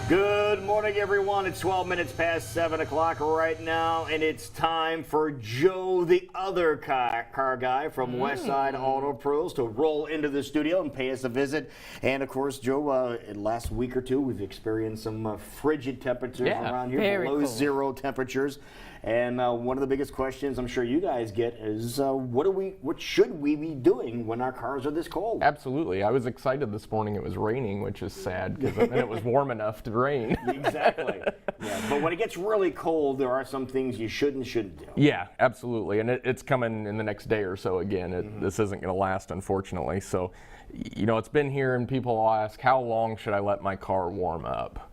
Good morning, everyone. It's 12 minutes past 7 o'clock right now, and it's time for Joe, the other car guy from Westside Auto Pros, to roll into the studio and pay us a visit. And, of course, Joe, last week or two, we've experienced some frigid temperatures around here, below zero temperatures. And one of the biggest questions I'm sure you guys get is, what should we be doing when our cars are this cold? Absolutely. I was excited this morning. It was raining, which is sad because then it was warm enough to rain. Exactly. Yeah. But when it gets really cold, there are some things you shouldn't do. Yeah, absolutely. And it's coming in the next day or so again. This isn't going to last, unfortunately. So, you know, it's been here and people will ask, how long should I let my car warm up?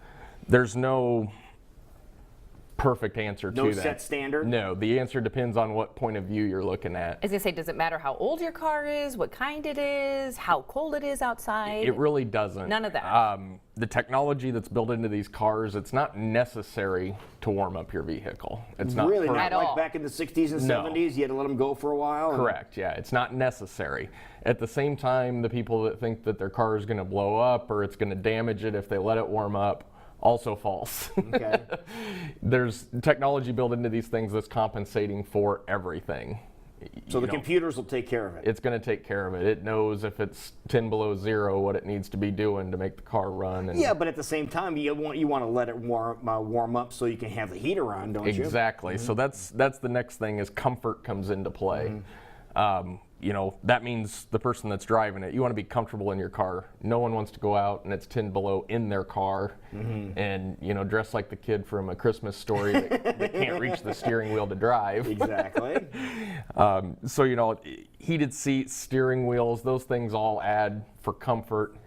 There's no perfect answer to that. No set standard? No, the answer depends on what point of view you're looking at. I was going to say, does it matter how old your car is, what kind it is, how cold it is outside? It really doesn't. None of that. The technology that's built into these cars, it's not necessary to warm up your vehicle. It's not really not at like all. Back in the 60s and 70s, you had to let them go for a while. Correct, yeah, it's not necessary. At the same time, the people that think that their car is going to blow up or it's going to damage it if they let it warm up, also false. Okay. There's technology built into these things that's compensating for everything. So the computers will take care of it. It's going to take care of it. It knows if it's 10 below zero what it needs to be doing to make the car run. And yeah, but at the same time, you want to let it warm up so you can have the heater on, don't you? Exactly. So that's the next thing is comfort comes into play. You know, that means the person that's driving it, you want to be comfortable in your car. No one wants to go out and it's 10 below in their car and, you know, dress like the kid from A Christmas Story that can't reach the steering wheel to drive. Exactly. So, you know, heated seats, steering wheels, those things all add for comfort.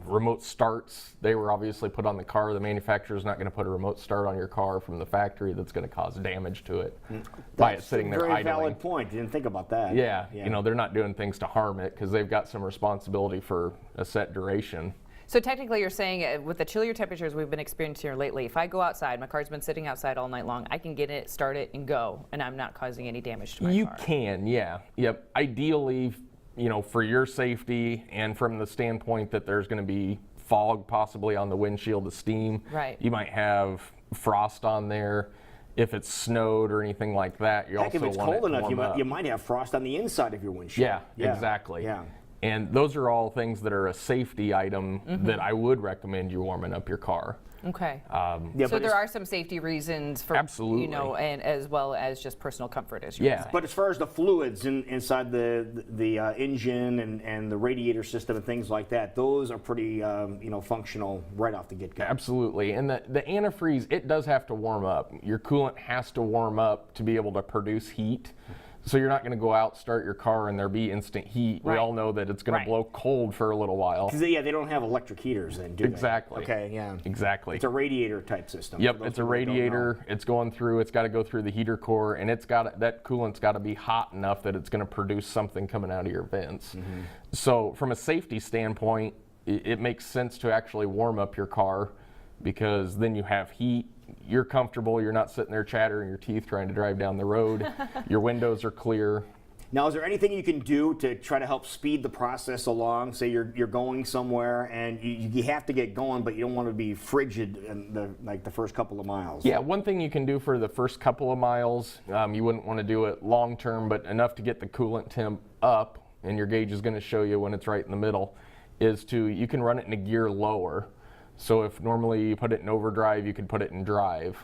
Remote starts, they were obviously put on the car. The manufacturer's not going to put a remote start on your car from the factory that's going to cause damage to it by it sitting there idling. That's a very valid point. Didn't think about that. Yeah, you know, they're not doing things to harm it because they've got some responsibility for a set duration. So technically you're saying with the chillier temperatures we've been experiencing here lately, if I go outside, my car's been sitting outside all night long, I can get it, start it, and go, and I'm not causing any damage to my car. You can, yeah. Yep. Ideally, you know, for your safety and from the standpoint that there's going to be fog possibly on the windshield, the steam. Right. You might have frost on there. If it's snowed or anything like that, you Heck, also if it's want cold it to enough, warm up. you might have frost on the inside of your windshield. Yeah, exactly. Yeah. And those are all things that are a safety item that I would recommend you warming up your car. Okay. Yeah, So there are some safety reasons for, Absolutely. you know, and as well as just personal comfort, as you're saying. But as far as the fluids inside the engine and the radiator system and things like that, those are pretty you know, functional right off the get-go. Absolutely. And the antifreeze, it does have to warm up. Your coolant has to warm up to be able to produce heat. So you're not going to go out, start your car, and there be instant heat. Right. We all know that it's going to blow cold for a little while. Yeah, they don't have electric heaters then, do they? Exactly. Okay, yeah. Exactly. It's a radiator type system. Yep, it's a radiator. It's going through. It's got to go through the heater core, and that coolant's got to be hot enough that it's going to produce something coming out of your vents. So from a safety standpoint, it makes sense to actually warm up your car because then you have heat. You're comfortable. You're not sitting there chattering your teeth trying to drive down the road. Your windows are clear. Now, is there anything you can do to try to help speed the process along? Say you're going somewhere and you have to get going, but you don't want to be frigid in the first couple of miles. Yeah, one thing you can do for the first couple of miles, you wouldn't want to do it long term, but enough to get the coolant temp up, and your gauge is going to show you when it's right in the middle, is you can run it in a gear lower. So if normally you put it in overdrive, you could put it in drive.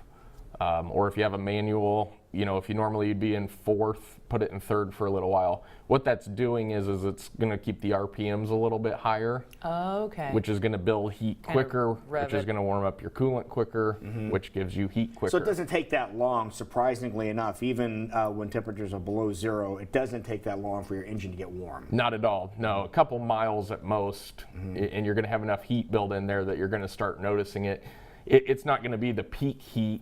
Or if you have a manual, you know, if you normally you'd be in fourth, put it in third for a little while. What that's doing is it's going to keep the RPMs a little bit higher. Oh, okay. Which is going to build heat quicker, which is going to warm up your coolant quicker, which gives you heat quicker. So it doesn't take that long, surprisingly enough. Even when temperatures are below zero, it doesn't take that long for your engine to get warm. Not at all. No, a couple miles at most, and you're going to have enough heat built in there that you're going to start noticing it. It's not going to be the peak heat,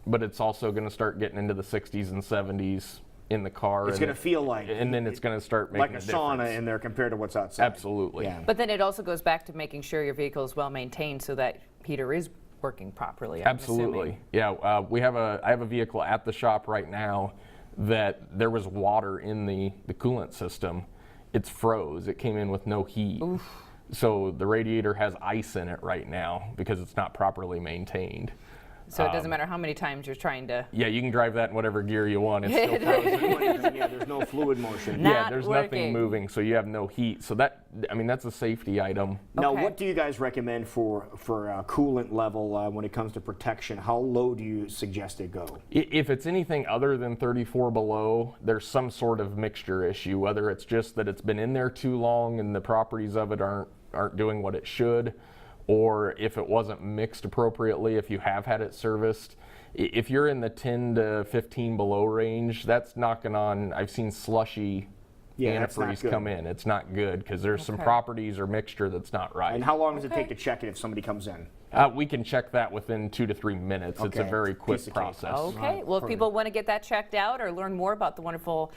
but it's also going to start getting into the 60s and 70s in the car. It's going to feel like, and then it's going to start making like a sauna in there compared to what's outside. Absolutely. Yeah. But then it also goes back to making sure your vehicle is well maintained so that heater is working properly. Absolutely. Yeah. I have a vehicle at the shop right now that there was water in the coolant system. It's froze. It came in with no heat. So the radiator has ice in it right now because it's not properly maintained. So it doesn't matter how many times you're trying to. Yeah, you can drive that in whatever gear you want. It's still frozen. Yeah, there's no fluid motion. Not There's working. nothing moving, so you have no heat. So that, I mean, that's a safety item. Now, Okay. what do you guys recommend for coolant level when it comes to protection? How low do you suggest it go? If it's anything other than 34 below, there's some sort of mixture issue, whether it's just that it's been in there too long and the properties of it aren't doing what it should, or if it wasn't mixed appropriately, if you have had it serviced. If you're in the 10 to 15 below range, that's knocking on, I've seen slushy that's not antifreeze good. come in. It's not good because there's some Okay. properties or mixture that's not right. And how long does it Okay. take to check it if somebody comes in? We can check that within 2 to 3 minutes. It's a Okay. very quick Piece of cake. process. Okay, well, if people want to get that checked out or learn more about the wonderful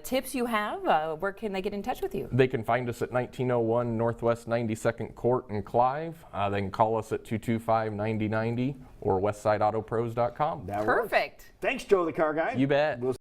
tips you have, where can they get in touch with you? They can find us at 1901 Northwest 92nd Court in Clive. They can call us at 225-9090 or westsideautopros.com. That works. Perfect. Thanks, Joe the Car Guy. You bet. We'll